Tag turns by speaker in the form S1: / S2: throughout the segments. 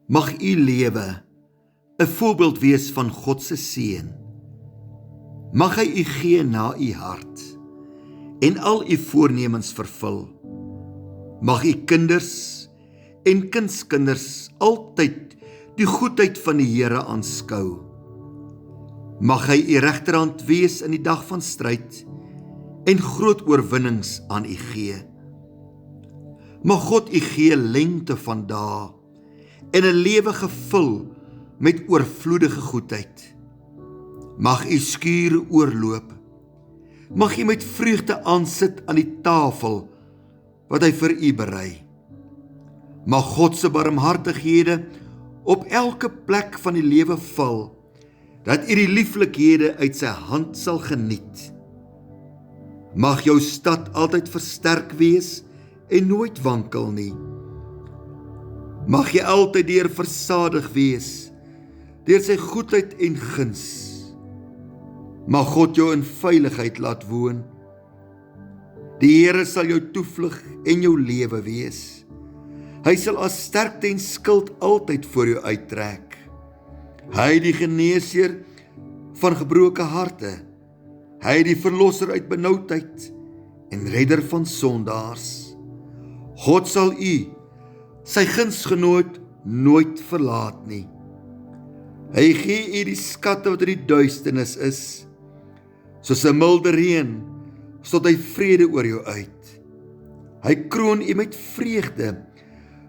S1: Mag u lewe 'n voorbeeld wees van God se seën. Mag hy u gee na u hart en al u voornemens vervul. Mag u kinders en kindskinders altyd die goedheid van die Here aanskou. Mag hy u regterhand wees in die dag van stryd en groot oorwinnings aan u gee. Mag God u gee lengte van dae en 'n lewe gevul met oorvloedige goedheid. Mag u skure oorloop. Mag u met vreugde aansit aan die tafel wat hy vir u berei. Mag God se barmhartighede op elke plek van die lewe val, dat u die lieflikhede uit sy hand sal geniet. Mag jou stad altyd versterk wees en nooit wankel nie. Mag jy altyd deur versadig wees, deur sy goedheid en guns. Mag God jou in veiligheid laat woon. Die Here sal jou toevlug en jou lewe wees. Hy sal as sterkte en skild altyd voor jou uittrek. Hy die geneesheer van gebroke harte. Hy die verlosser uit benoudheid en redder van sondaars. God sal u, sy gunsgenoot, nooit verlaat nie. Hy gee u die skatte wat in die duisternis is. Soos 'n milde reën, stort hy vrede oor jou uit. Hy kroon u met vreugde,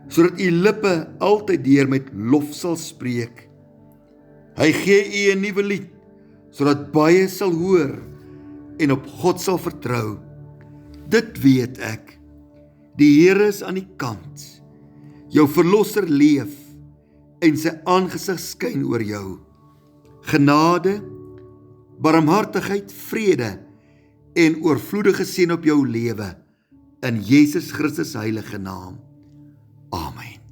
S1: sodat u lippe altyd deur met lof sal spreek. Hy gee u 'n nuwe lied, sodat baie sal hoor en op God sal vertrou. Dit weet ek, die Here is aan die kant. Jou verlosser leef en sy aangesig skyn oor jou. Genade, barmhartigheid, vrede en oorvloedige seën op jou lewe in Jesus Christus heilige naam. Amen.